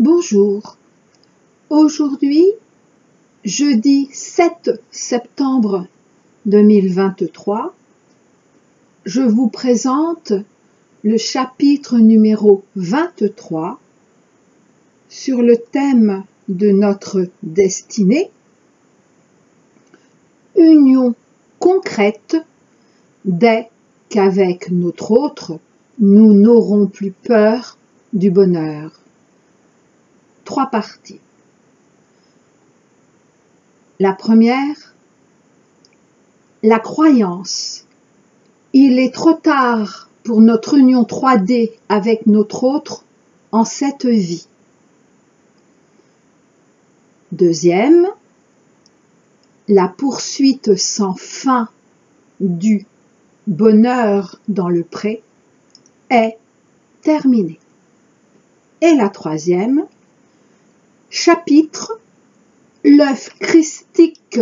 Bonjour, aujourd'hui, jeudi 7 septembre 2023, je vous présente le chapitre numéro 23 sur le thème de notre destinée, union concrète dès qu'avec notre autre, nous n'aurons plus peur du bonheur. 3 parties. La première, la croyance. Il est trop tard pour notre union 3D avec notre autre en cette vie. Deuxième, la poursuite sans fin du bonheur dans le pré est terminée. Et la troisième, chapitre, l'œuf christique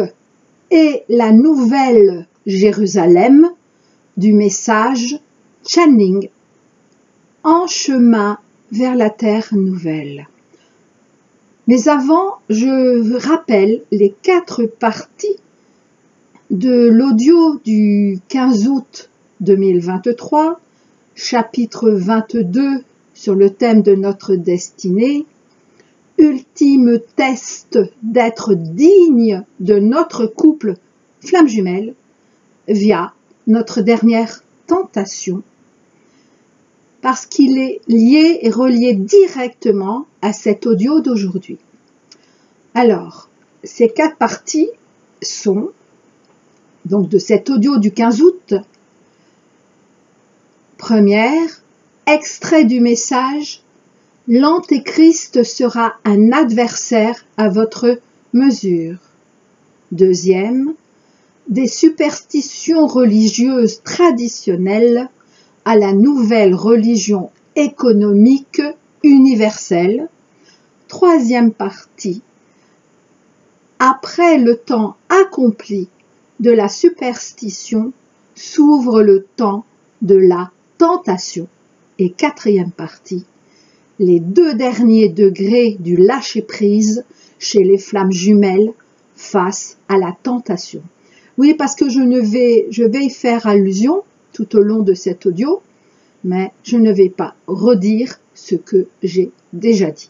et la nouvelle Jérusalem du message Channing, en chemin vers la terre nouvelle. Mais avant, je rappelle les 4 parties de l'audio du 15 août 2023, chapitre 22 sur le thème de notre destinée, ultime test d'être digne de notre couple flamme jumelle via notre dernière tentation, parce qu'il est lié et relié directement à cet audio d'aujourd'hui. Alors, ces 4 parties sont, donc de cet audio du 15 août, première, extrait du message: l'Antéchrist sera un adversaire à votre mesure. Deuxième, des superstitions religieuses traditionnelles à la nouvelle religion économique universelle. Troisième partie, après le temps accompli de la superstition, s'ouvre le temps de la tentation. Et quatrième partie, les 2 derniers degrés du lâcher-prise chez les flammes jumelles face à la tentation. Oui, parce que je vais y faire allusion tout au long de cet audio, mais je ne vais pas redire ce que j'ai déjà dit.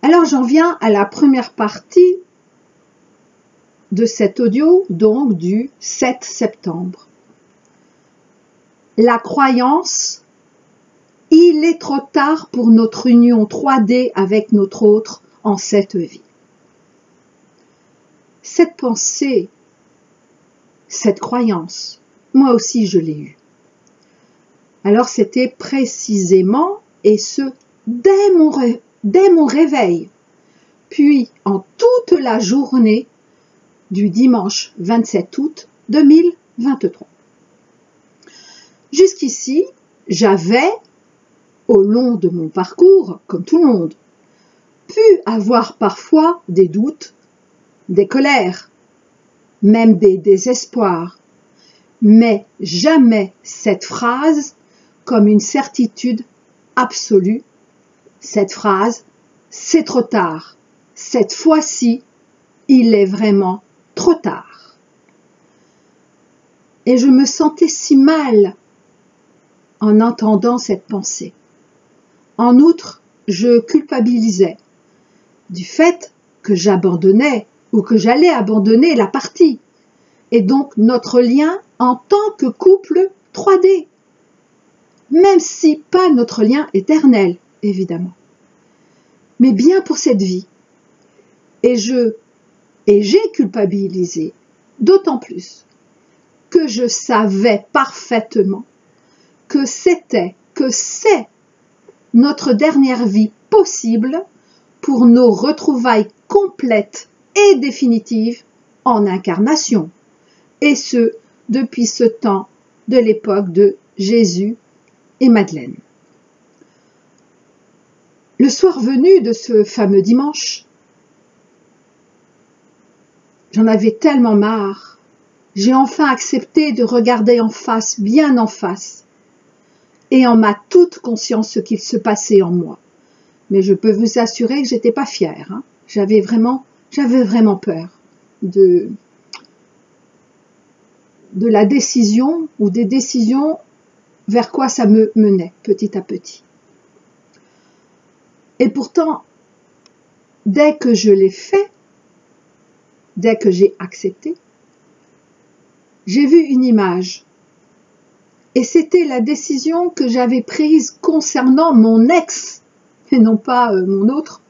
Alors j'en viens à la première partie de cet audio, donc du 7 septembre. La croyance: il est trop tard pour notre union 3D avec notre autre en cette vie. Cette pensée, cette croyance, moi aussi je l'ai eue. Alors c'était précisément, et ce, dès mon réveil, puis en toute la journée du dimanche 27 août 2023. Jusqu'ici, j'avais, au long de mon parcours, comme tout le monde, pu avoir parfois des doutes, des colères, même des désespoirs, mais jamais cette phrase comme une certitude absolue. Cette phrase: c'est trop tard, cette fois-ci, il est vraiment trop tard. Et je me sentais si mal en entendant cette pensée. En outre, je culpabilisais du fait que j'abandonnais ou que j'allais abandonner la partie, et donc notre lien en tant que couple 3D, même si pas notre lien éternel, évidemment, mais bien pour cette vie. Et j'ai culpabilisé d'autant plus que je savais parfaitement que c'est notre dernière vie possible pour nos retrouvailles complètes et définitives en incarnation, et ce, depuis ce temps de l'époque de Jésus et Madeleine. Le soir venu de ce fameux dimanche, j'en avais tellement marre, j'ai enfin accepté de regarder en face, bien en face, et en ma toute conscience ce qu'il se passait en moi. Mais je peux vous assurer que j'étais pas fière. Hein. J'avais vraiment peur de la décision ou des décisions vers quoi ça me menait petit à petit. Et pourtant, dès que je l'ai fait, dès que j'ai accepté, j'ai vu une image. Et c'était la décision que j'avais prise concernant mon ex, et non pas mon autre.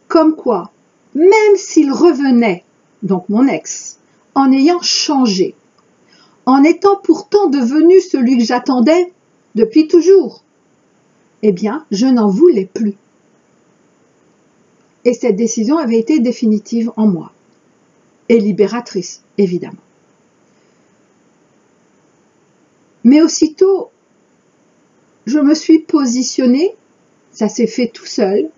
Comme quoi, même s'il revenait, donc mon ex, en ayant changé, en étant pourtant devenu celui que j'attendais depuis toujours, eh bien, je n'en voulais plus. Et cette décision avait été définitive en moi, et libératrice, évidemment. Mais aussitôt, je me suis positionnée, ça s'est fait tout seul,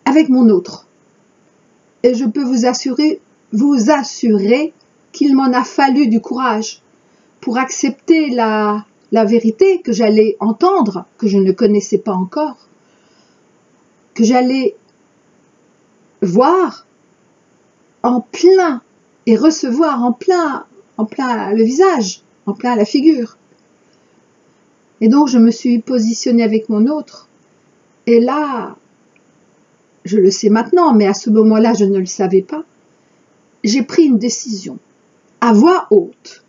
avec mon autre. Et je peux vous assurer qu'il m'en a fallu du courage pour accepter la vérité que j'allais entendre, que je ne connaissais pas encore, que j'allais voir en plein et recevoir en plein le visage, en plein la figure. Et donc je me suis positionnée avec mon autre. Et là, je le sais maintenant, mais à ce moment-là, je ne le savais pas. J'ai pris une décision, à voix haute,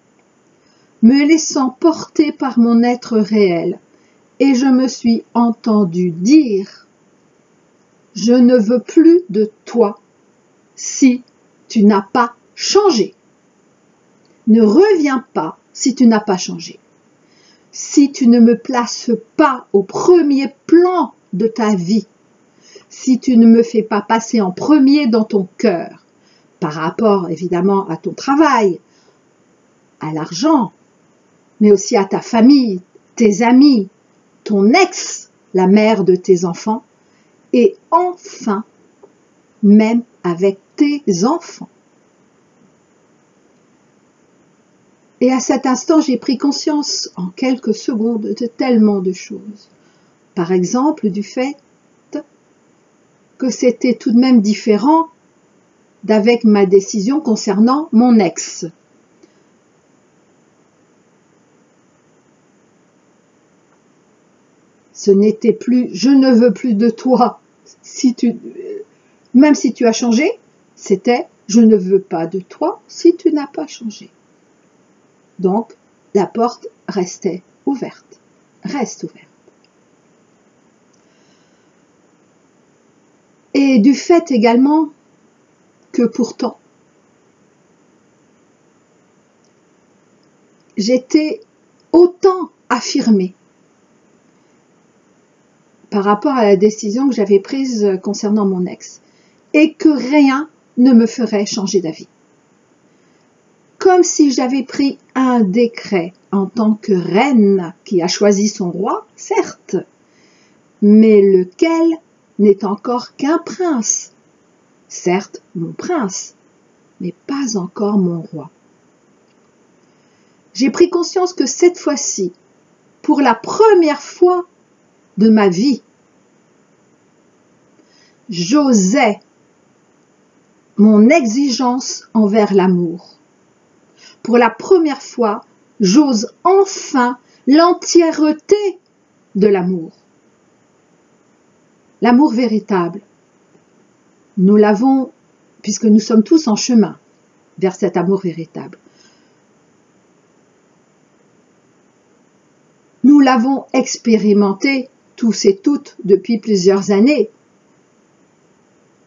me laissant porter par mon être réel. Et je me suis entendue dire: je ne veux plus de toi si tu n'as pas changé. Ne reviens pas si tu n'as pas changé. Si tu ne me places pas au premier plan de ta vie, si tu ne me fais pas passer en premier dans ton cœur, par rapport évidemment à ton travail, à l'argent, mais aussi à ta famille, tes amis, ton ex, la mère de tes enfants, et enfin, même avec tes enfants. Et à cet instant, j'ai pris conscience en quelques secondes de tellement de choses. Par exemple, du fait que c'était tout de même différent d'avec ma décision concernant mon ex. Ce n'était plus « je ne veux plus de toi », même si tu as changé, c'était « je ne veux pas de toi si tu n'as pas changé ». Donc, la porte restait ouverte, reste ouverte. Et du fait également que pourtant, j'étais autant affirmée par rapport à la décision que j'avais prise concernant mon ex, et que rien ne me ferait changer d'avis. Comme si j'avais pris un décret en tant que reine qui a choisi son roi, certes, mais lequel n'est encore qu'un prince. Certes, mon prince, mais pas encore mon roi. J'ai pris conscience que cette fois-ci, pour la première fois de ma vie, j'osais mon exigence envers l'amour. Pour la première fois, j'ose enfin l'entièreté de l'amour. L'amour véritable. Nous l'avons, puisque nous sommes tous en chemin vers cet amour véritable. Nous l'avons expérimenté tous et toutes depuis plusieurs années.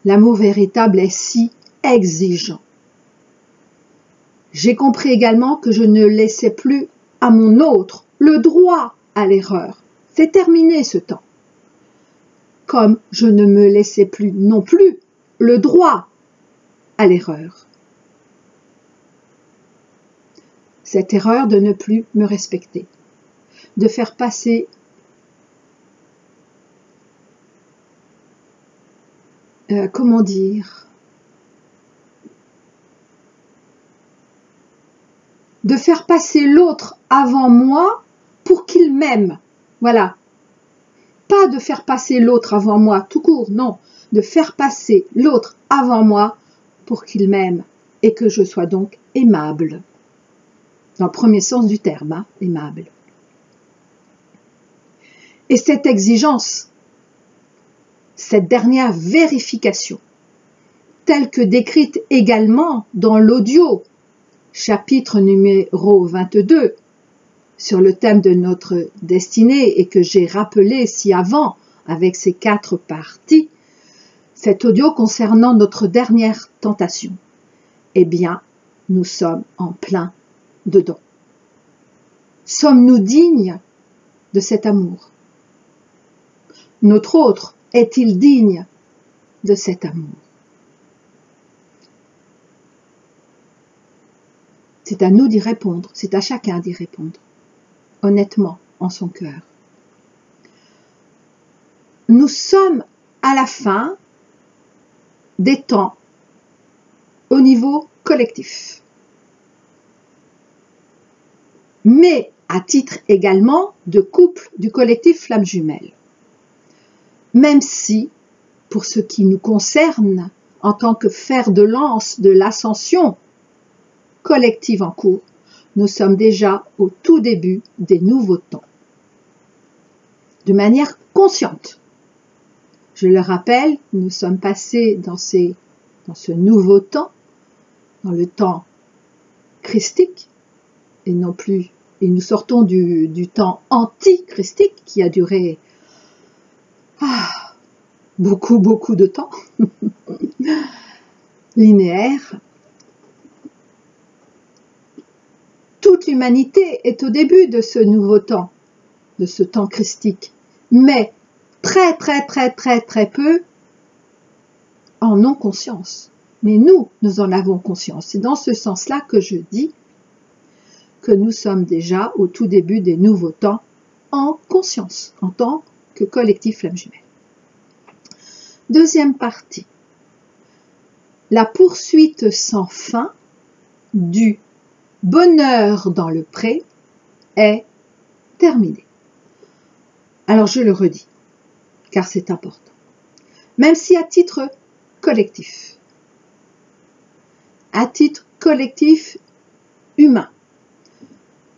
L'amour véritable est si exigeant. J'ai compris également que je ne laissais plus à mon autre le droit à l'erreur. C'est terminé ce temps. Comme je ne me laissais plus non plus le droit à l'erreur. Cette erreur de ne plus me respecter, de faire passer comment dire, de faire passer l'autre avant moi pour qu'il m'aime. Voilà, Pas de faire passer l'autre avant moi, tout court, non. De faire passer l'autre avant moi pour qu'il m'aime et que je sois donc aimable. Dans le premier sens du terme, hein, aimable. Et cette exigence, cette dernière vérification, telle que décrite également dans l'audio, chapitre numéro 22, sur le thème de notre destinée et que j'ai rappelé ci-avant avec ces 4 parties, cet audio concernant notre dernière tentation, eh bien, nous sommes en plein dedans. Sommes-nous dignes de cet amour? Notre autre est-il digne de cet amour? C'est à nous d'y répondre, c'est à chacun d'y répondre, honnêtement, en son cœur. Nous sommes à la fin des temps au niveau collectif, mais à titre également de couple du collectif Flammes Jumelles. Même si, pour ce qui nous concerne, en tant que fer de lance de l'ascension collective en cours, nous sommes déjà au tout début des nouveaux temps. De manière consciente. Je le rappelle, nous sommes passés dans ce nouveau temps, dans le temps christique, et non plus, et nous sortons du temps anti-christique qui a duré beaucoup de temps, linéaire. Toute l'humanité est au début de ce nouveau temps, de ce temps christique, mais très peu en ont conscience. Mais nous en avons conscience. C'est dans ce sens-là que je dis que nous sommes déjà au tout début des nouveaux temps en conscience, en tant que collectif Flammes Jumelles. Deuxième partie. La poursuite sans fin du bonheur dans le pré est terminée. Alors je le redis, car c'est important. Même si à titre collectif humain,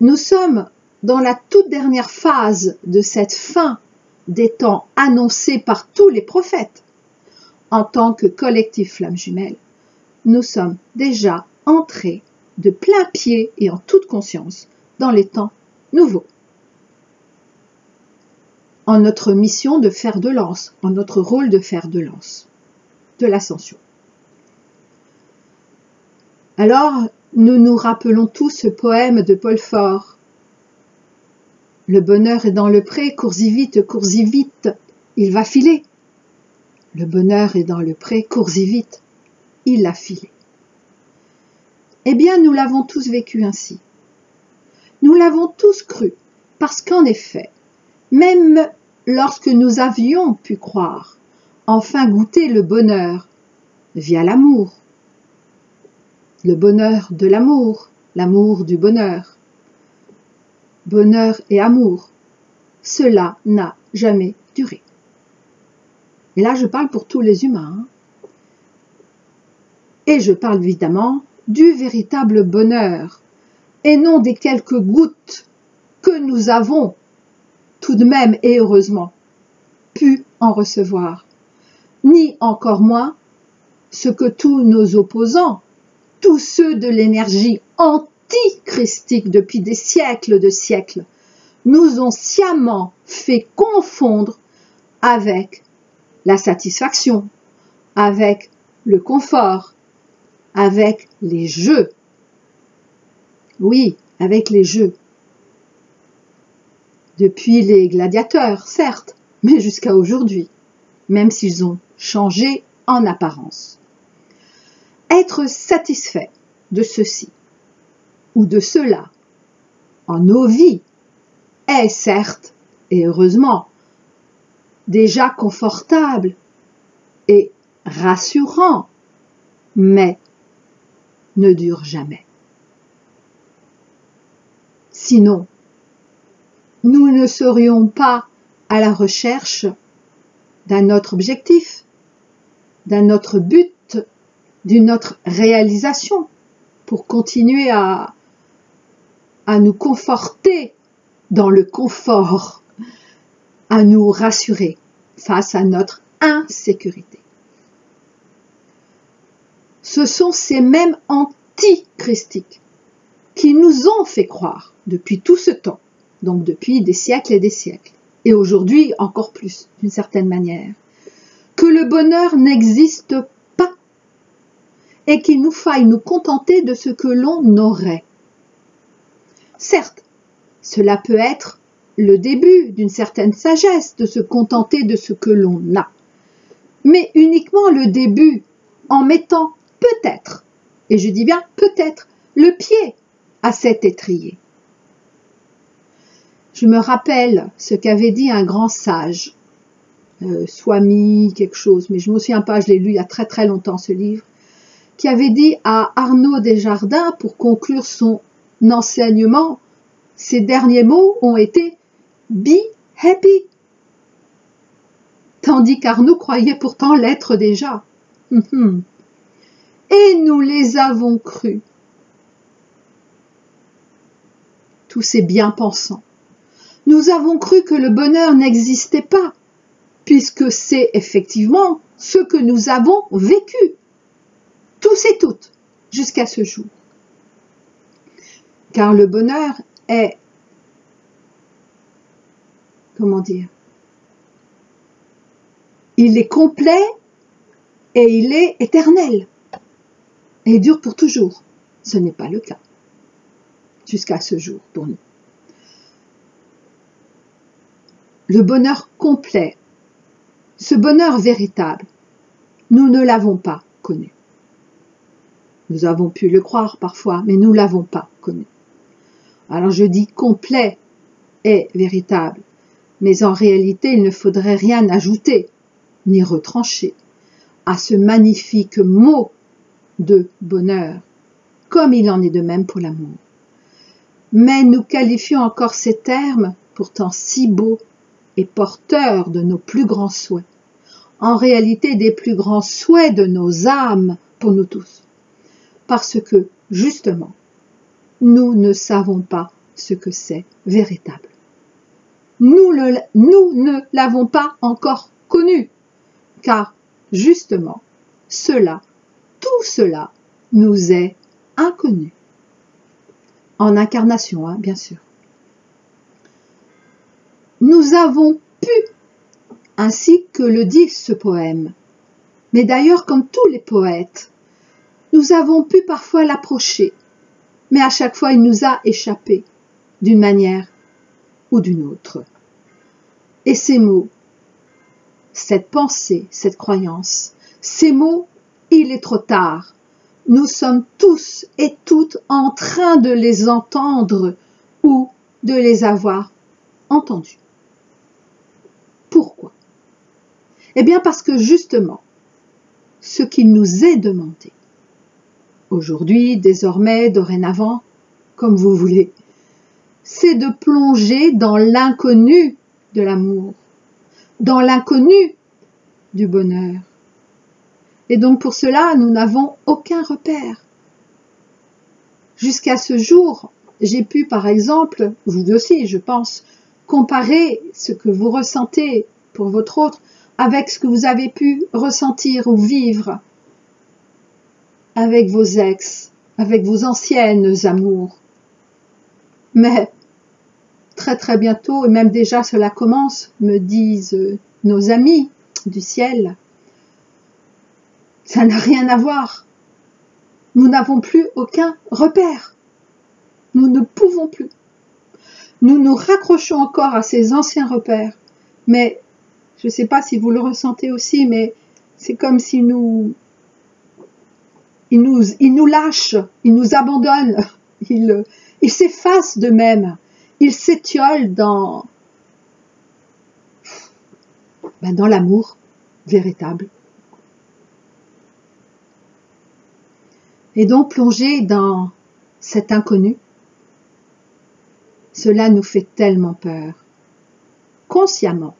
nous sommes dans la toute dernière phase de cette fin des temps annoncée par tous les prophètes. En tant que collectif Flammes Jumelles, nous sommes déjà entrés de plein pied et en toute conscience dans les temps nouveaux. En notre mission de fer de lance, en notre rôle de fer de lance, de l'ascension. Alors, nous nous rappelons tous ce poème de Paul Fort. Le bonheur est dans le pré, cours-y vite, il va filer. Le bonheur est dans le pré, cours-y vite, il a filé. Eh bien, nous l'avons tous vécu ainsi. Nous l'avons tous cru, parce qu'en effet, même lorsque nous avions pu croire, enfin goûter le bonheur via l'amour, le bonheur de l'amour, l'amour du bonheur, bonheur et amour, cela n'a jamais duré. Et là, je parle pour tous les humains. Et je parle évidemment du véritable bonheur, et non des quelques gouttes que nous avons tout de même et heureusement pu en recevoir, ni encore moins ce que tous nos opposants, tous ceux de l'énergie anti-christique depuis des siècles de siècles, nous ont sciemment fait confondre avec la satisfaction, avec le confort, avec les jeux. Oui, avec les jeux. Depuis les gladiateurs, certes, mais jusqu'à aujourd'hui, même s'ils ont changé en apparence. Être satisfait de ceci ou de cela en nos vies est certes, et heureusement, déjà confortable et rassurant, mais ne dure jamais. Sinon, nous ne serions pas à la recherche d'un autre objectif, d'un autre but, d'une autre réalisation, pour continuer à nous conforter dans le confort, à nous rassurer face à notre insécurité. Ce sont ces mêmes antichristiques qui nous ont fait croire depuis tout ce temps, donc depuis des siècles et des siècles, et aujourd'hui encore plus d'une certaine manière, que le bonheur n'existe pas et qu'il nous faille nous contenter de ce que l'on aurait. Certes, cela peut être le début d'une certaine sagesse de se contenter de ce que l'on a, mais uniquement le début en mettant peut-être, et je dis bien peut-être, le pied à cet étrier. Je me rappelle ce qu'avait dit un grand sage, Swami quelque chose, mais je ne me souviens pas, je l'ai lu il y a très très longtemps ce livre, qui avait dit à Arnaud Desjardins, pour conclure son enseignement, ses derniers mots ont été « Be happy », tandis qu'Arnaud croyait pourtant l'être déjà. Et nous les avons crus, tous ces bien-pensants. Nous avons cru que le bonheur n'existait pas, puisque c'est effectivement ce que nous avons vécu, tous et toutes, jusqu'à ce jour. Car le bonheur est, comment dire, il est complet et il est éternel et dure pour toujours. Ce n'est pas le cas jusqu'à ce jour pour nous. Le bonheur complet, ce bonheur véritable, nous ne l'avons pas connu. Nous avons pu le croire parfois, mais nous ne l'avons pas connu. Alors je dis complet et véritable, mais en réalité il ne faudrait rien ajouter, ni retrancher, à ce magnifique mot de bonheur, comme il en est de même pour l'amour. Mais nous qualifions encore ces termes, pourtant si beaux et porteurs de nos plus grands souhaits, en réalité des plus grands souhaits de nos âmes pour nous tous, parce que, justement, nous ne savons pas ce que c'est véritable. Nous ne l'avons pas encore connu, car, justement, tout cela, nous est inconnu. En incarnation, hein, bien sûr. Nous avons pu, ainsi que le dit ce poème, mais d'ailleurs comme tous les poètes, nous avons pu parfois l'approcher, mais à chaque fois il nous a échappé d'une manière ou d'une autre. Et ces mots, cette pensée, cette croyance, ces mots, il est trop tard. Nous sommes tous et toutes en train de les entendre ou de les avoir entendus. Pourquoi? Eh bien parce que justement, ce qu'il nous est demandé, aujourd'hui, désormais, dorénavant, comme vous voulez, c'est de plonger dans l'inconnu de l'amour, dans l'inconnu du bonheur. Et donc pour cela, nous n'avons aucun repère. Jusqu'à ce jour, j'ai pu par exemple, vous aussi je pense, comparer ce que vous ressentez pour votre autre avec ce que vous avez pu ressentir ou vivre avec vos ex, avec vos anciennes amours. Mais très très bientôt, et même déjà cela commence, me disent nos amis du ciel, ça n'a rien à voir. Nous n'avons plus aucun repère. Nous ne pouvons plus. Nous nous raccrochons encore à ces anciens repères. Mais je ne sais pas si vous le ressentez aussi, mais c'est comme si ils nous lâchent, ils nous abandonnent, ils s'effacent d'eux-mêmes, ils s'étiolent dans l'amour véritable. Et donc plonger dans cet inconnu, cela nous fait tellement peur, consciemment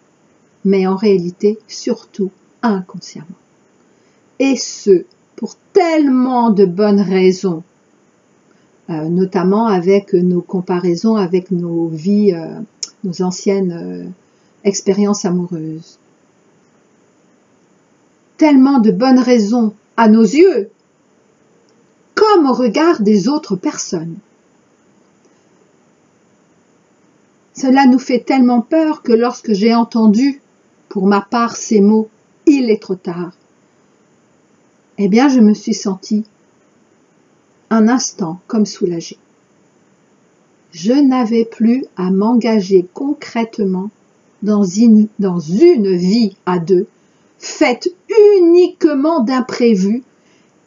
mais en réalité surtout inconsciemment. Et ce, pour tellement de bonnes raisons, notamment avec nos comparaisons avec nos vies, nos anciennes expériences amoureuses. Tellement de bonnes raisons à nos yeux, comme au regard des autres personnes. Cela nous fait tellement peur que lorsque j'ai entendu, pour ma part, ces mots « il est trop tard », eh bien, je me suis sentie un instant comme soulagée. Je n'avais plus à m'engager concrètement dans une vie à deux, faite uniquement d'imprévus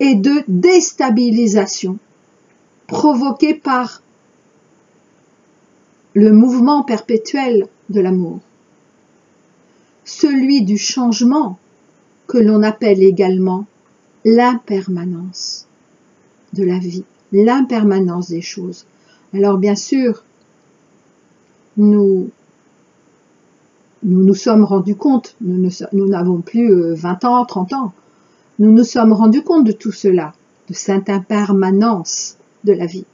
et de déstabilisation, provoquée par le mouvement perpétuel de l'amour, celui du changement que l'on appelle également l'impermanence de la vie, l'impermanence des choses. Alors bien sûr, nous sommes rendus compte, nous n'avons plus 20 ans, 30 ans, nous nous sommes rendus compte de tout cela, de cette impermanence de la vie,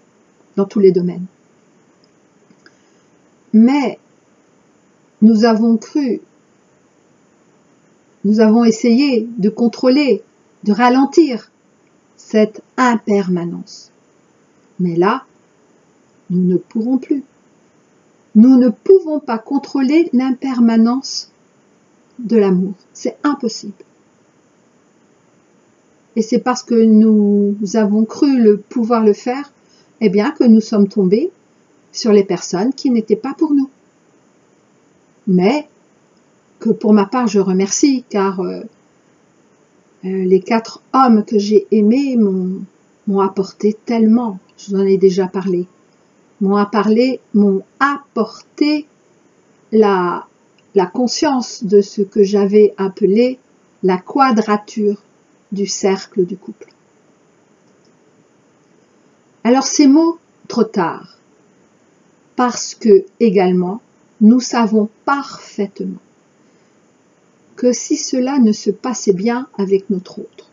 dans tous les domaines. Mais nous avons cru, nous avons essayé de contrôler, de ralentir cette impermanence. Mais là, nous ne pourrons plus. Nous ne pouvons pas contrôler l'impermanence de l'amour. C'est impossible. Et c'est parce que nous avons cru pouvoir le faire, eh bien, que nous sommes tombés sur les personnes qui n'étaient pas pour nous. Mais que pour ma part, je remercie, car les 4 hommes que j'ai aimés m'ont apporté tellement, je vous en ai déjà parlé, m'ont apporté la conscience de ce que j'avais appelé la quadrature du cercle du couple. Alors ces mots, trop tard, parce que également, nous savons parfaitement que si cela ne se passait bien avec notre autre,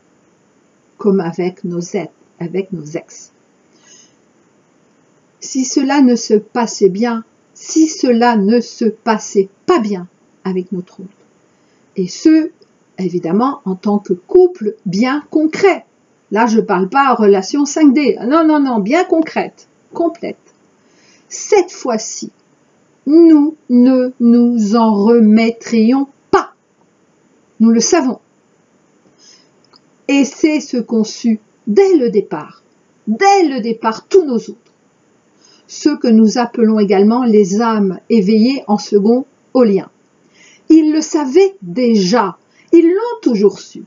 comme avec nos ex, si cela ne se passait bien, si cela ne se passait pas bien avec notre autre, et ce, évidemment, en tant que couple bien concret. Là, je ne parle pas en relation 5D, non, bien concrète, complète. Cette fois-ci, nous ne nous en remettrions pas. Nous le savons. Et c'est ce qu'ont su dès le départ tous nos autres. Ceux que nous appelons également les âmes éveillées en second au lien. Ils le savaient déjà, ils l'ont toujours su,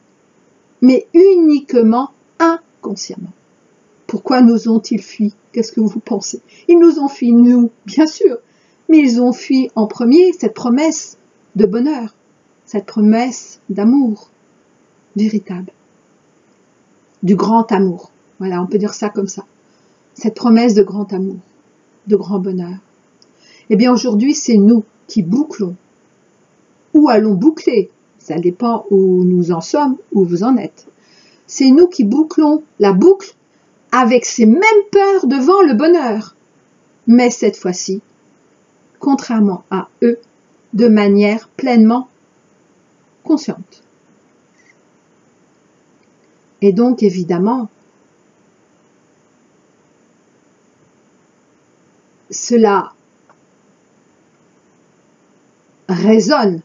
mais uniquement inconsciemment. Pourquoi nous ont-ils fui? Qu'est-ce que vous pensez? Ils nous ont fui, nous, bien sûr, mais ils ont fui en premier cette promesse de bonheur, cette promesse d'amour véritable, du grand amour. Voilà, on peut dire ça comme ça. Cette promesse de grand amour, de grand bonheur. Eh bien, aujourd'hui, c'est nous qui bouclons, ou allons boucler, ça dépend où nous en sommes, où vous en êtes. C'est nous qui bouclons la boucle avec ces mêmes peurs devant le bonheur. Mais cette fois-ci, contrairement à eux, de manière pleinement consciente. Et donc, évidemment, cela résonne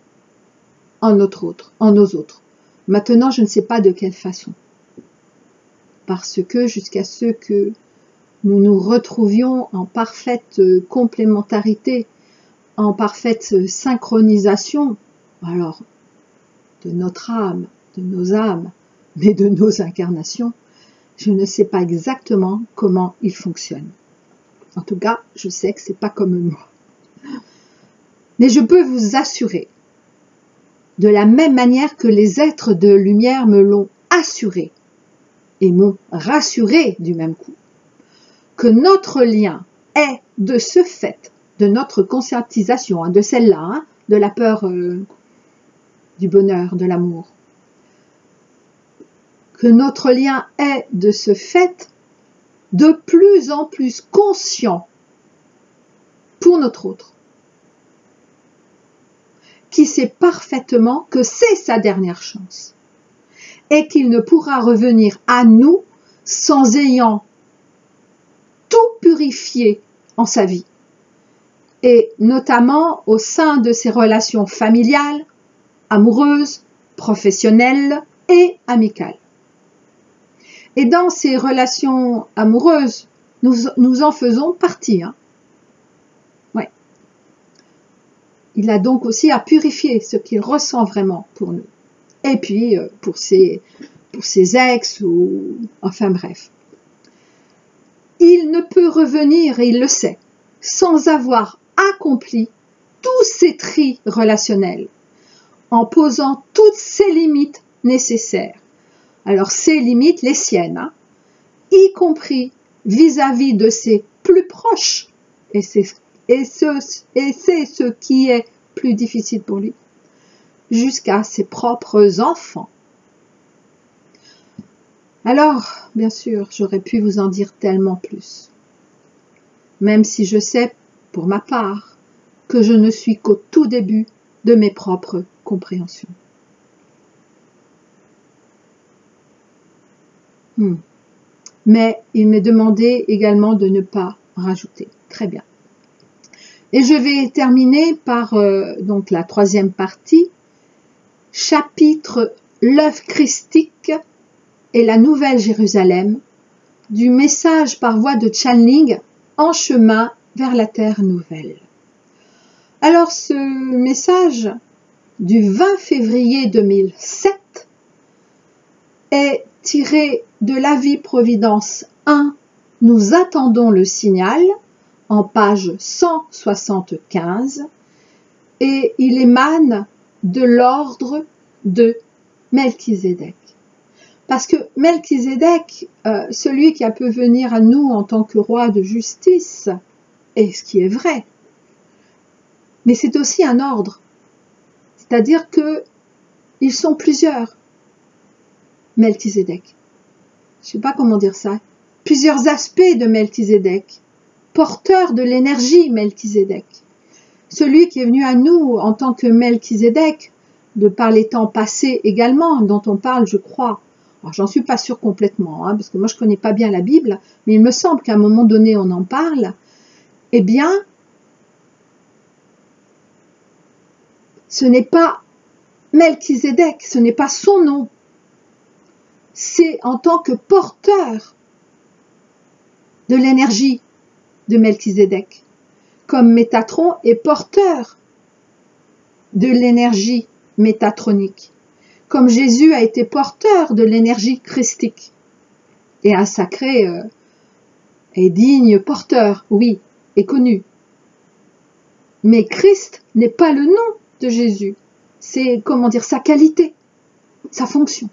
en nos autres. Maintenant, je ne sais pas de quelle façon. Parce que jusqu'à ce que nous nous retrouvions en parfaite complémentarité, en parfaite synchronisation, alors de notre âme, de nos âmes, mais de nos incarnations, je ne sais pas exactement comment il fonctionne. En tout cas, je sais que c'est pas comme moi. Mais je peux vous assurer, de la même manière que les êtres de lumière me l'ont assuré, et m'ont rassuré du même coup, que notre lien est de ce fait, de notre conscientisation, de celle-là, de la peur du bonheur, de l'amour. Que notre lien est de ce fait de plus en plus conscient pour notre autre, qui sait parfaitement que c'est sa dernière chance et qu'il ne pourra revenir à nous sans ayant tout purifié en sa vie, et notamment au sein de ses relations familiales, amoureuses, professionnelles et amicales. Et dans ces relations amoureuses, nous en faisons partie. Ouais. Il a donc aussi à purifier ce qu'il ressent vraiment pour nous. Et puis, pour ses ex, ou enfin bref. Il ne peut revenir, et il le sait, sans avoir accompli tous ces tris relationnels, en posant toutes ces limites nécessaires. Alors, ces limites, les siennes, y compris vis-à-vis de ses plus proches, et c'est ce qui est plus difficile pour lui, jusqu'à ses propres enfants. Alors, bien sûr, j'aurais pu vous en dire tellement plus, même si je sais, pour ma part, que je ne suis qu'au tout début de mes propres compréhensions. Mais il m'est demandé également de ne pas rajouter. Très bien. Et je vais terminer par donc la troisième partie, chapitre l'œuf christique et la Nouvelle Jérusalem, du message par voie de channeling en chemin vers la Terre Nouvelle. Alors ce message du 20 février 2007 est tiré de l'avis Providence 1, nous attendons le signal, en page 175, et il émane de l'ordre de Melchizedek. Parce que Melchizedek, celui qui a pu venir à nous en tant que roi de justice, et ce qui est vrai, mais c'est aussi un ordre. C'est-à-dire que ils sont plusieurs, Melchizedek. Je ne sais pas comment dire ça. Plusieurs aspects de Melchizedek, porteur de l'énergie Melchizedek. Celui qui est venu à nous en tant que Melchizedek, de par les temps passés également, dont on parle, je crois. Alors, j'en suis pas sûre complètement, parce que moi je connais pas bien la Bible, mais il me semble qu'à un moment donné on en parle. Eh bien, ce n'est pas Melchizedek, ce n'est pas son nom. C'est en tant que porteur de l'énergie de Melchizedek, comme Métatron est porteur de l'énergie métatronique, comme Jésus a été porteur de l'énergie christique, et un sacré et digne porteur, oui, est connu. Mais Christ n'est pas le nom de Jésus, c'est, comment dire, sa qualité, sa fonction.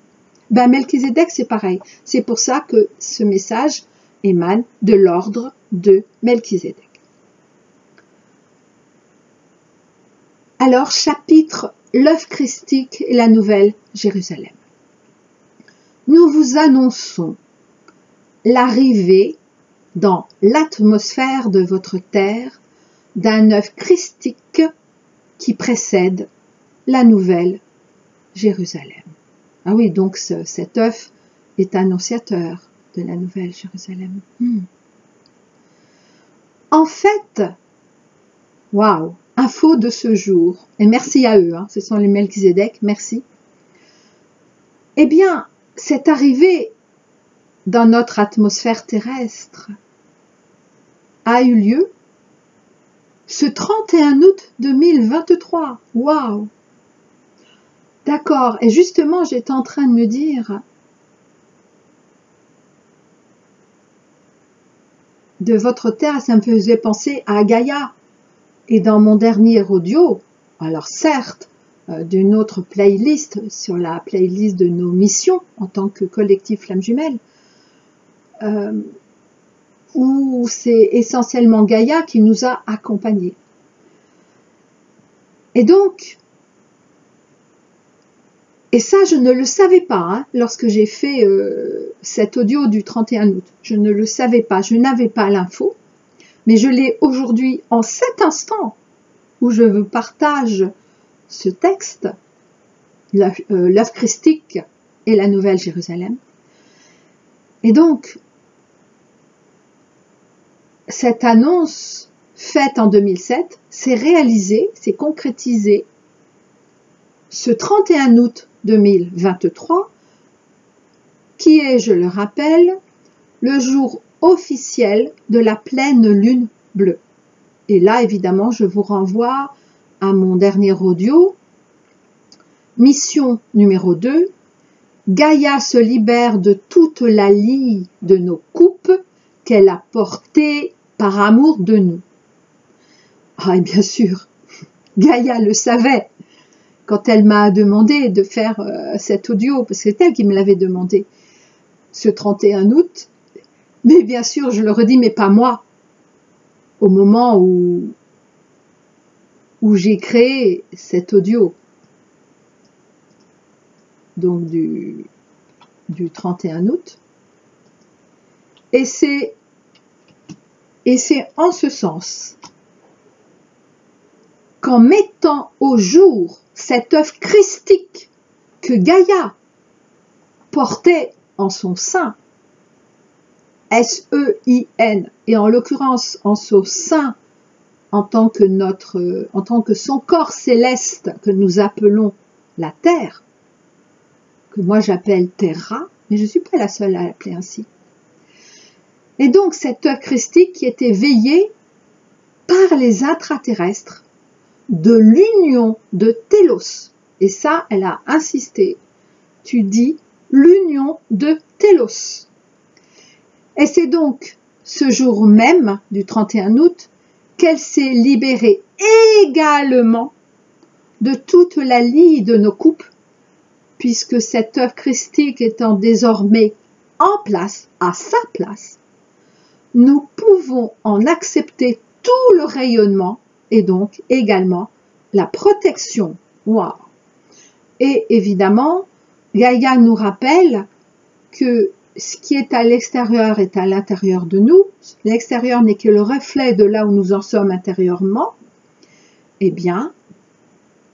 Ben, Melchizedek, c'est pareil. C'est pour ça que ce message émane de l'ordre de Melchizedek. Alors, chapitre l'œuf christique et la Nouvelle Jérusalem. Nous vous annonçons l'arrivée dans l'atmosphère de votre terre d'un œuf christique qui précède la Nouvelle Jérusalem. Ah oui, donc cet œuf est annonciateur de la Nouvelle Jérusalem. En fait, waouh, info de ce jour, et merci à eux, ce sont les Melchizedek, merci. Eh bien, cette arrivée dans notre atmosphère terrestre a eu lieu ce 31 août 2023. Waouh! D'accord, et justement, j'étais en train de me dire, de votre terre, ça me faisait penser à Gaïa. Et dans mon dernier audio, alors certes, d'une autre playlist, sur la playlist de nos missions en tant que collectif Flamme Jumelle, où c'est essentiellement Gaïa qui nous a accompagnés. Et donc, Et ça, je ne le savais pas hein, lorsque j'ai fait cet audio du 31 août. Je ne le savais pas, je n'avais pas l'info, mais je l'ai aujourd'hui en cet instant où je vous partage ce texte, l'œuvre christique et la Nouvelle Jérusalem. Et donc, cette annonce faite en 2007 s'est réalisée, s'est concrétisée ce 31 août 2023, qui est, je le rappelle, le jour officiel de la pleine lune bleue. Et là, évidemment, je vous renvoie à mon dernier audio, mission numéro 2, Gaïa se libère de toute la lie de nos coupes qu'elle a portées par amour de nous. Ah, et bien sûr, Gaïa le savait quand elle m'a demandé de faire cet audio, parce que c'est elle qui me l'avait demandé, ce 31 août. Mais bien sûr, je le redis, mais pas moi. Au moment où j'ai créé cet audio, donc du 31 août. Et c'est en ce sens qu'en mettant au jour cette œuvre christique que Gaïa portait en son sein, S-E-I-N, et en l'occurrence en son sein en tant que son corps céleste que nous appelons la Terre, que moi j'appelle Terra, mais je ne suis pas la seule à l'appeler ainsi. Et donc cette œuvre christique qui était veillée par les intraterrestres de l'union de Télos. Et ça, elle a insisté. Tu dis l'union de Télos. Et c'est donc ce jour même du 31 août qu'elle s'est libérée également de toute la lie de nos coupes, puisque cette œuvre christique étant désormais en place, à sa place, nous pouvons en accepter tout le rayonnement et donc également la protection. Wow. Et évidemment, Gaïa nous rappelle que ce qui est à l'extérieur est à l'intérieur de nous. L'extérieur n'est que le reflet de là où nous en sommes intérieurement. Eh bien,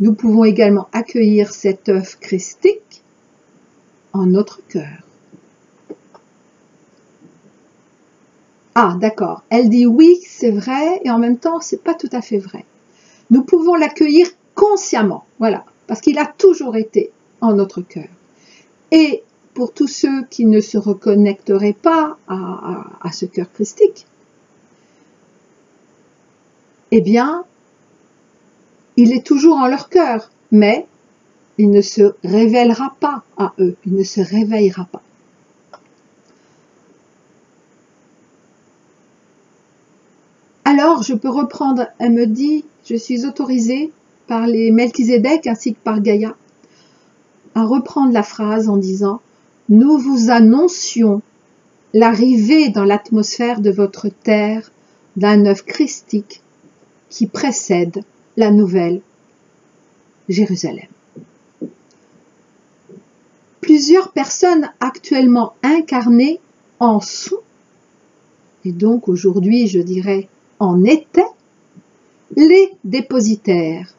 nous pouvons également accueillir cette œuvre christique en notre cœur. Ah, d'accord. Elle dit oui, c'est vrai, et en même temps, c'est pas tout à fait vrai. Nous pouvons l'accueillir consciemment, voilà, parce qu'il a toujours été en notre cœur. Et pour tous ceux qui ne se reconnecteraient pas à ce cœur christique, eh bien, il est toujours en leur cœur, mais il ne se révélera pas à eux, il ne se réveillera pas. Alors, je peux reprendre, elle me dit, je suis autorisée par les Melchizedek ainsi que par Gaïa à reprendre la phrase en disant « Nous vous annoncions l'arrivée dans l'atmosphère de votre terre d'un œuf christique qui précède la nouvelle Jérusalem. » Plusieurs personnes actuellement incarnées en sont, et donc aujourd'hui je dirais en étaient, les dépositaires,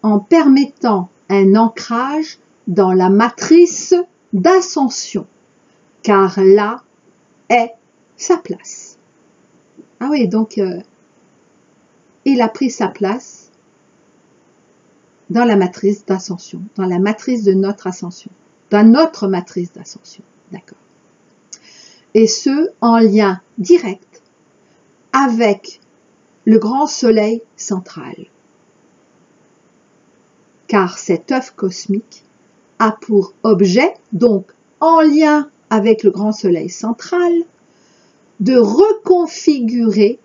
en permettant un ancrage dans la matrice d'ascension, car là est sa place. Ah oui, donc il a pris sa place dans la matrice d'ascension, dans la matrice de notre ascension, dans notre matrice d'ascension, d'accord. Et ce, en lien direct avec le grand soleil central. Car cet œuf cosmique a pour objet, donc en lien avec le grand soleil central, de reconfigurer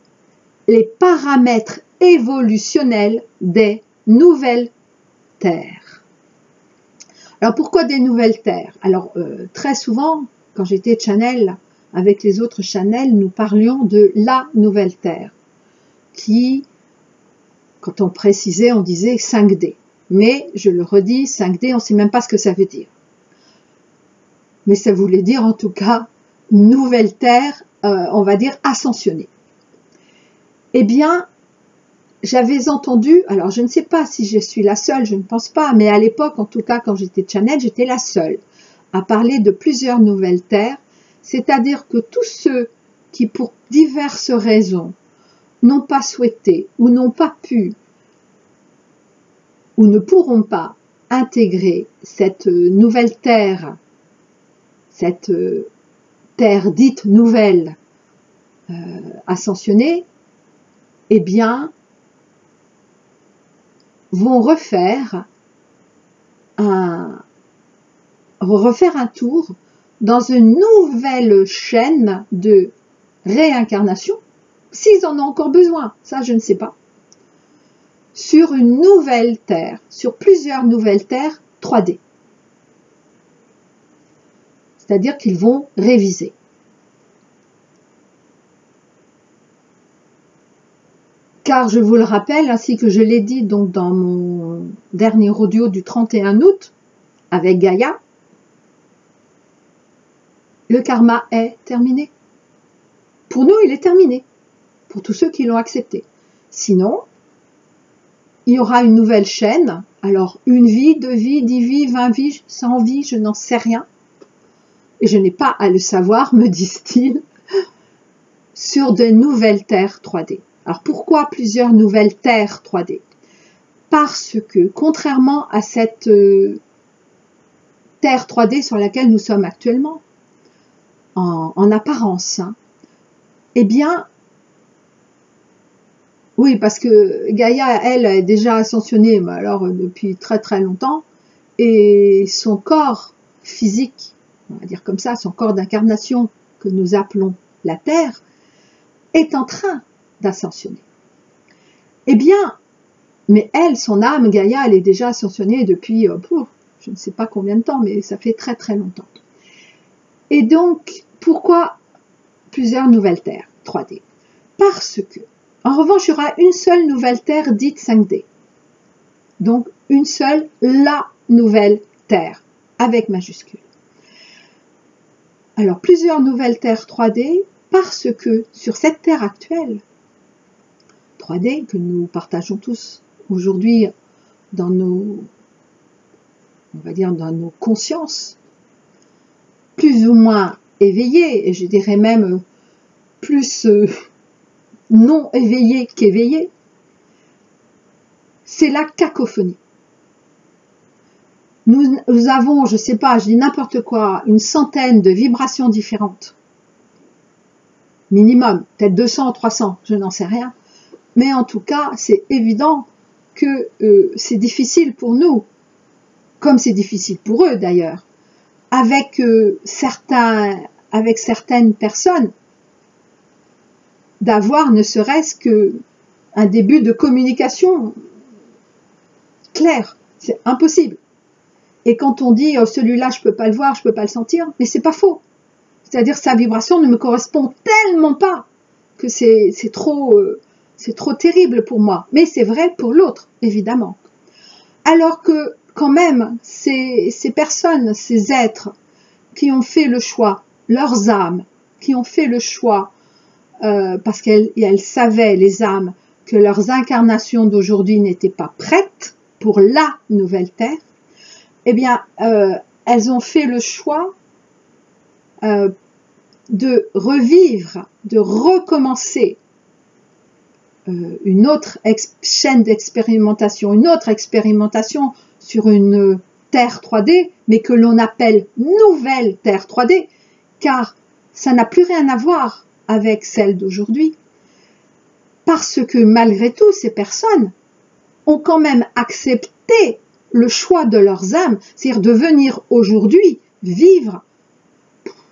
les paramètres évolutionnels des nouvelles terres. Alors pourquoi des nouvelles terres? Alors très souvent, quand j'étais channel, avec les autres channels, nous parlions de la nouvelle terre, qui, quand on précisait, on disait 5D. Mais, je le redis, 5D, on ne sait même pas ce que ça veut dire. mais ça voulait dire en tout cas nouvelle terre, on va dire ascensionnée. Eh bien, j'avais entendu, alors je ne sais pas si je suis la seule, je ne pense pas, mais à l'époque, en tout cas quand j'étais Channel, j'étais la seule à parler de plusieurs nouvelles terres, c'est-à-dire que tous ceux qui, pour diverses raisons, n'ont pas souhaité ou n'ont pas pu ou ne pourront pas intégrer cette nouvelle terre, cette terre dite nouvelle ascensionnée, eh bien, vont refaire un tour dans une nouvelle chaîne de réincarnation, s'ils en ont encore besoin, ça je ne sais pas, sur une nouvelle terre, sur plusieurs nouvelles terres 3D. C'est-à-dire qu'ils vont réviser. Car je vous le rappelle, ainsi que je l'ai dit donc dans mon dernier audio du 31 août avec Gaïa, le karma est terminé. Pour nous, il est terminé. Pour tous ceux qui l'ont accepté. Sinon, il y aura une nouvelle chaîne. Alors, 1 vie, 2 vies, 10 vies, 20 vies, 100 vies, je n'en sais rien. Et je n'ai pas à le savoir, me disent-ils, sur de nouvelles terres 3D. Alors, pourquoi plusieurs nouvelles terres 3D? Parce que, contrairement à cette terre 3D sur laquelle nous sommes actuellement, en apparence, hein, eh bien, oui, parce que Gaïa, elle, est déjà ascensionnée, mais alors depuis très très longtemps, et son corps physique, on va dire comme ça, son corps d'incarnation que nous appelons la Terre, est en train d'ascensionner. Eh bien, mais elle, son âme, Gaïa, elle est déjà ascensionnée depuis, je ne sais pas combien de temps, mais ça fait très très longtemps. Et donc, pourquoi plusieurs nouvelles terres 3D? Parce que, en revanche, il y aura une seule nouvelle terre dite 5D. Donc, une seule, la nouvelle terre, avec majuscule. Alors, plusieurs nouvelles terres 3D, parce que sur cette terre actuelle, 3D, que nous partageons tous aujourd'hui dans nos, on va dire, dans nos consciences, plus ou moins éveillées, et je dirais même plus non éveillées qu'éveillées, c'est la cacophonie. Nous avons, je sais pas, je dis n'importe quoi, une centaine de vibrations différentes. Minimum, peut-être 200, 300, je n'en sais rien. Mais en tout cas, c'est évident que c'est difficile pour nous, comme c'est difficile pour eux d'ailleurs, avec certaines personnes, d'avoir ne serait-ce qu'un début de communication clair. C'est impossible. Et quand on dit oh, celui-là je peux pas le voir, je peux pas le sentir, mais c'est pas faux. C'est-à-dire sa vibration ne me correspond tellement pas que c'est trop terrible pour moi. Mais c'est vrai pour l'autre, évidemment. Alors que quand même ces personnes, ces êtres qui ont fait le choix, leurs âmes, qui ont fait le choix parce qu'elles savaient, les âmes, que leurs incarnations d'aujourd'hui n'étaient pas prêtes pour la nouvelle terre, eh bien, elles ont fait le choix de revivre, de recommencer une autre chaîne d'expérimentation, une autre expérimentation sur une Terre 3D, mais que l'on appelle nouvelle Terre 3D, car ça n'a plus rien à voir avec celle d'aujourd'hui. Parce que malgré tout, ces personnes ont quand même accepté le choix de leurs âmes, c'est-à-dire de venir aujourd'hui vivre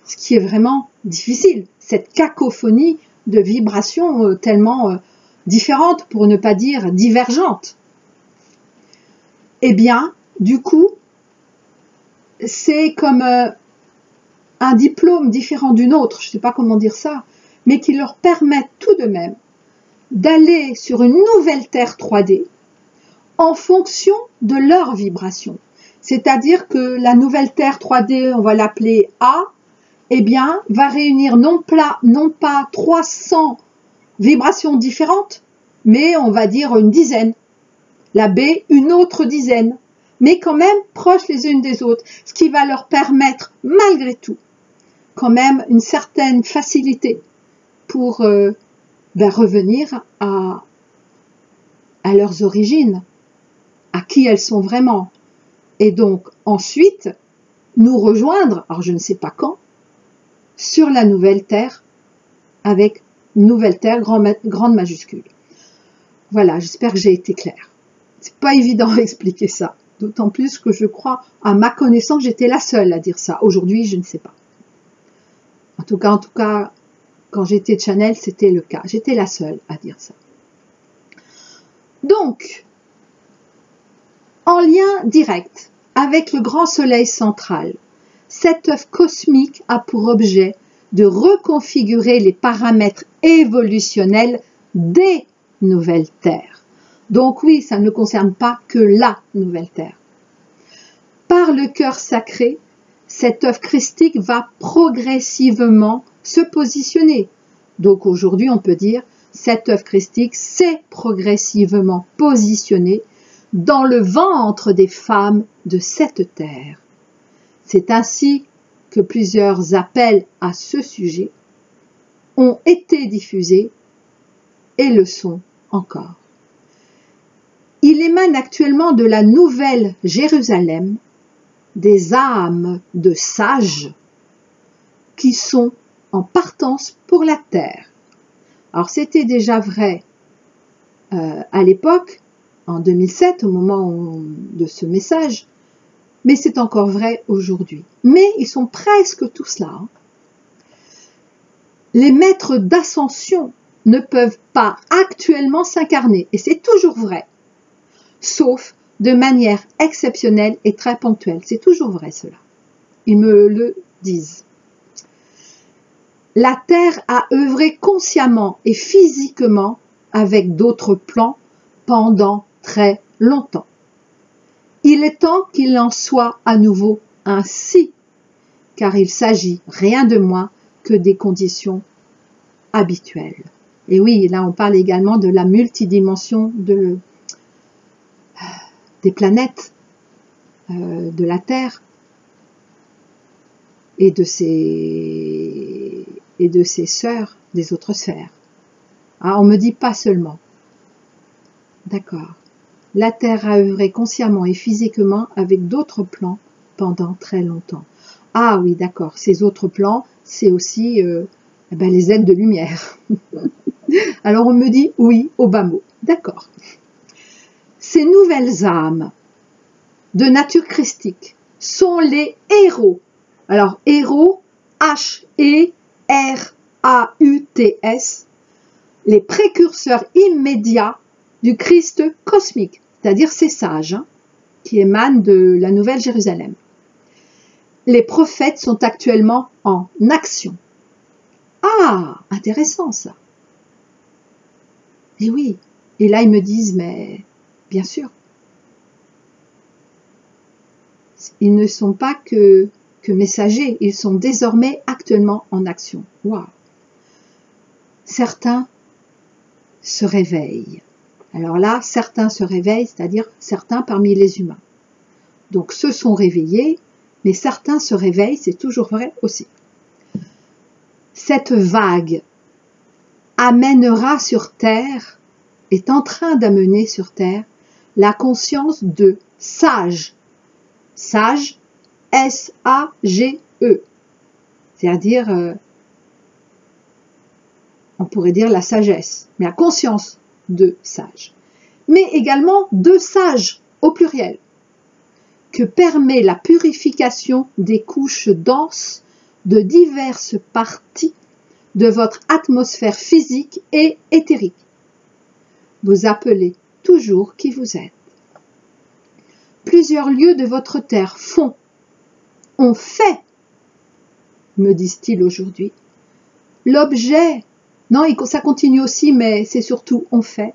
ce qui est vraiment difficile, cette cacophonie de vibrations tellement différentes, pour ne pas dire divergentes. Eh bien, du coup, c'est comme un diplôme différent d'une autre, je ne sais pas comment dire ça, mais qui leur permet tout de même d'aller sur une nouvelle Terre 3D en fonction de leur vibration. C'est-à-dire que la nouvelle Terre 3D, on va l'appeler A, eh bien, va réunir non pas 300 vibrations différentes, mais on va dire une dizaine. La B, une autre dizaine, mais quand même proches les unes des autres, ce qui va leur permettre, malgré tout, quand même une certaine facilité pour revenir à leurs origines, à qui elles sont vraiment. Et donc, ensuite, nous rejoindre, alors je ne sais pas quand, sur la nouvelle Terre, avec nouvelle Terre, grande majuscule. Voilà, j'espère que j'ai été claire. C'est pas évident à expliquer ça, d'autant plus que je crois, à ma connaissance, j'étais la seule à dire ça. Aujourd'hui, je ne sais pas. En tout cas, quand j'étais Channel, c'était le cas. J'étais la seule à dire ça. Donc, en lien direct avec le grand soleil central, cette œuvre cosmique a pour objet de reconfigurer les paramètres évolutionnels des nouvelles terres. Donc oui, ça ne concerne pas que la nouvelle terre. Par le cœur sacré, cette œuvre christique va progressivement se positionner. Donc aujourd'hui, on peut dire, cette œuvre christique s'est progressivement positionnée dans le ventre des femmes de cette terre. C'est ainsi que plusieurs appels à ce sujet ont été diffusés et le sont encore. Il émane actuellement de la Nouvelle Jérusalem des âmes de sages qui sont en partance pour la terre. Alors c'était déjà vrai à l'époque, en 2007, au moment de ce message, mais c'est encore vrai aujourd'hui. Mais ils sont presque tous là. Les maîtres d'ascension ne peuvent pas actuellement s'incarner, et c'est toujours vrai, sauf de manière exceptionnelle et très ponctuelle. C'est toujours vrai cela. Ils me le disent. La Terre a œuvré consciemment et physiquement avec d'autres plans pendant très longtemps. Il est temps qu'il en soit à nouveau ainsi, car il s'agit rien de moins que des conditions habituelles. Et oui, là on parle également de la multidimension des planètes, de la Terre et de ses sœurs, des autres sphères. Ah, on me dit pas seulement. D'accord. La Terre a œuvré consciemment et physiquement avec d'autres plans pendant très longtemps. Ah oui, d'accord. Ces autres plans, c'est aussi les aides de lumière. Alors on me dit oui au bas mot. D'accord. Ces nouvelles âmes de nature christique sont les héros. Alors héros, H-E-R-A-U-T-S, les précurseurs immédiats du Christ cosmique, c'est-à-dire ces sages qui émanent de la Nouvelle Jérusalem. Les prophètes sont actuellement en action. Ah, intéressant ça. Et oui, et là ils me disent, mais bien sûr, ils ne sont pas que messagers, ils sont désormais actuellement en action. Waouh. Certains se réveillent. Alors là, certains se réveillent, c'est-à-dire certains parmi les humains. Donc ceux sont réveillés, mais certains se réveillent, c'est toujours vrai aussi. Cette vague amènera sur Terre, est en train d'amener sur Terre, la conscience de sages. Sage, S-A-G-E. C'est-à-dire, on pourrait dire la sagesse, mais la conscience de sage. Mais également de sages, au pluriel, que permet la purification des couches denses de diverses parties de votre atmosphère physique et éthérique. Vous appelez toujours qui vous êtes. Plusieurs lieux de votre terre ont fait, me disent-ils aujourd'hui, l'objet, non, ça continue aussi, mais c'est surtout on fait,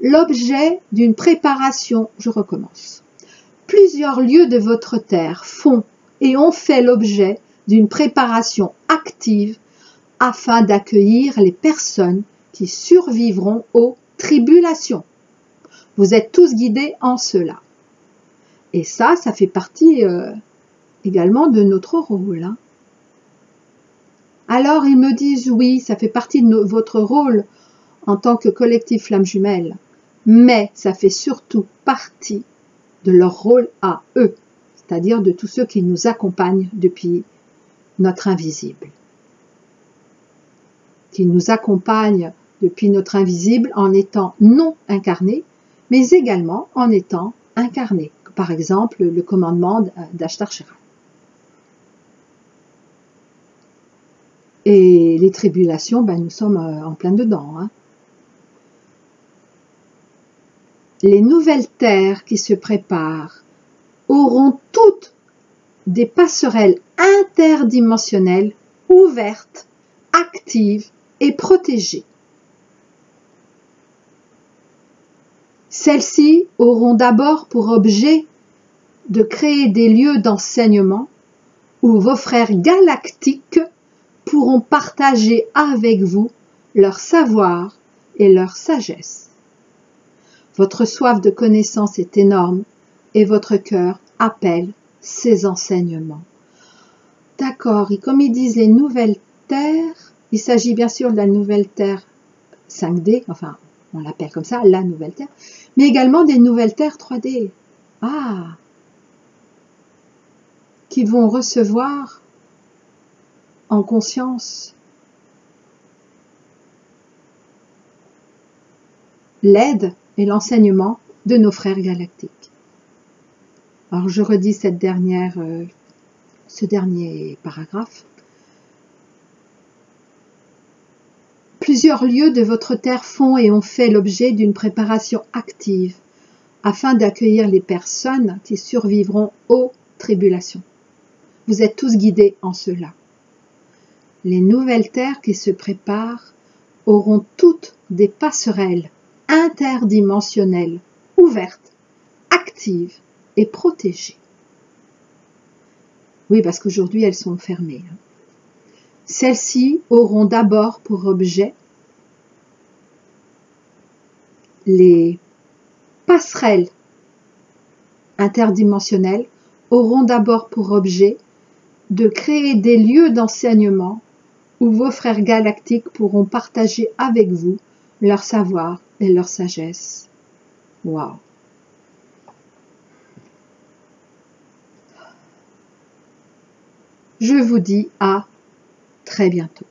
l'objet d'une préparation, je recommence. Plusieurs lieux de votre terre font et ont fait l'objet d'une préparation active afin d'accueillir les personnes qui survivront aux tribulations. Vous êtes tous guidés en cela. Et ça fait partie également de notre rôle. Hein. Alors ils me disent oui, ça fait partie de votre rôle en tant que collectif Flamme Jumelle, mais ça fait surtout partie de leur rôle à eux, c'est-à-dire de tous ceux qui nous accompagnent depuis notre invisible. Qui nous accompagnent depuis notre invisible en étant non incarnés, mais également en étant incarnés. Par exemple, le commandement d'Ashtar Shira. Et les tribulations, nous sommes en plein dedans. Hein. Les nouvelles terres qui se préparent auront toutes des passerelles interdimensionnelles ouvertes, actives et protégées. Celles-ci auront d'abord pour objet de créer des lieux d'enseignement où vos frères galactiques pourront partager avec vous leur savoir et leur sagesse. Votre soif de connaissance est énorme et votre cœur appelle ces enseignements. D'accord, et comme ils disent les nouvelles terres, il s'agit bien sûr de la nouvelle terre 5D, enfin on l'appelle comme ça, la nouvelle terre, mais également des nouvelles terres 3D. Ah, qui vont recevoir en conscience l'aide et l'enseignement de nos frères galactiques. Alors je redis ce dernier paragraphe. Plusieurs lieux de votre terre font et ont fait l'objet d'une préparation active afin d'accueillir les personnes qui survivront aux tribulations. Vous êtes tous guidés en cela. Les nouvelles terres qui se préparent auront toutes des passerelles interdimensionnelles, ouvertes, actives et protégées. Oui, parce qu'aujourd'hui, elles sont fermées. Celles-ci auront d'abord pour objet les passerelles interdimensionnelles auront d'abord pour objet de créer des lieux d'enseignement où vos frères galactiques pourront partager avec vous leur savoir et leur sagesse. Waouh! Je vous dis à très bientôt.